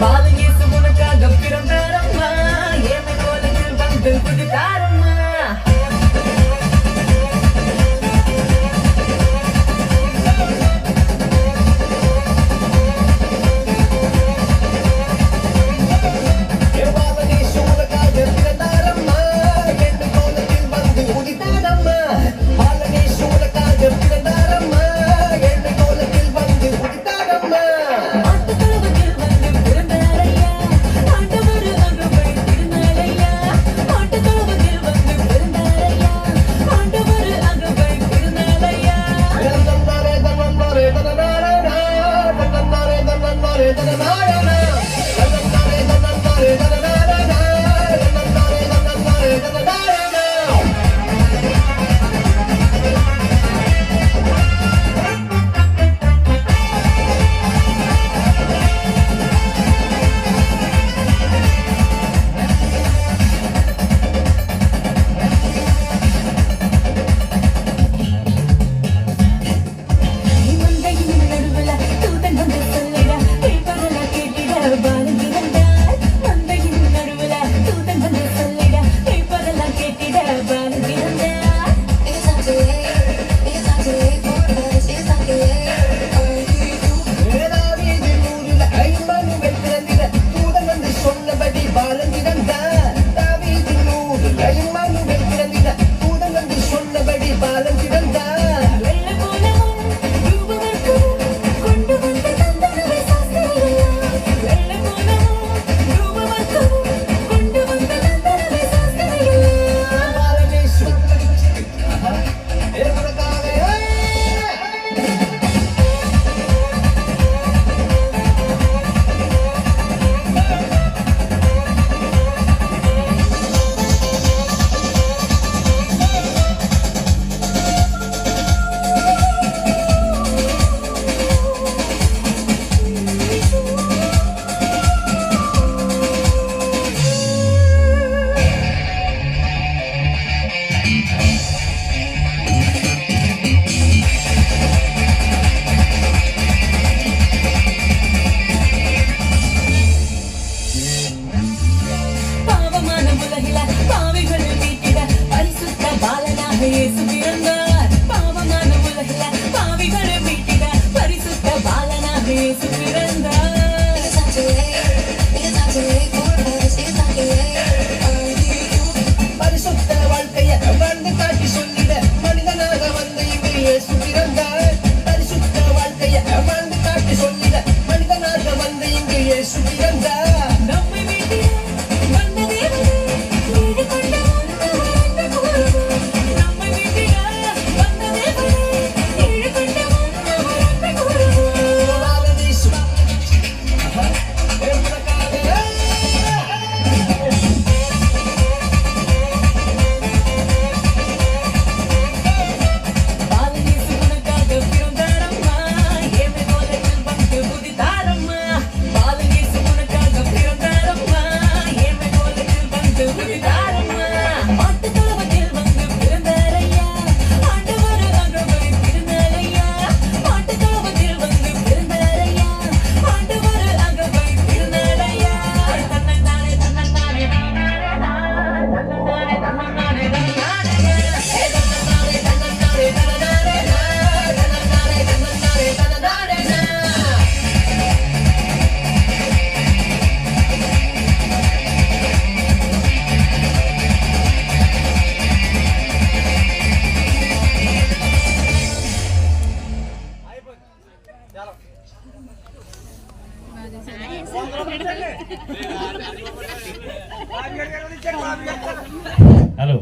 பாலகேசு உனக்காக பிறந்தாரம்மா ஏமை கோலத்தில் வந்து குதித்தாரம்மா இயேசு பிறந்தார் பாவமான உலகில பாவிகளை மீட்டிட பரிசுத்த பாலனாக இயேசு பிறந்தார் பரிசுத்த வாழ்க்கைய வாழ்ந்து காட்டி சொல்லிட மனிதனாக வந்து இங்கு இயேசு பிறந்தார் பரிசுத்த வாழ்க்கைய வாழ்ந்து காட்டி சொல்லிட மனிதனாக வந்து இங்கு இயேசு பிறந்தார் நம்மை மீட்டிட வந்த தேவனே வீடு கொண்ட हेलो।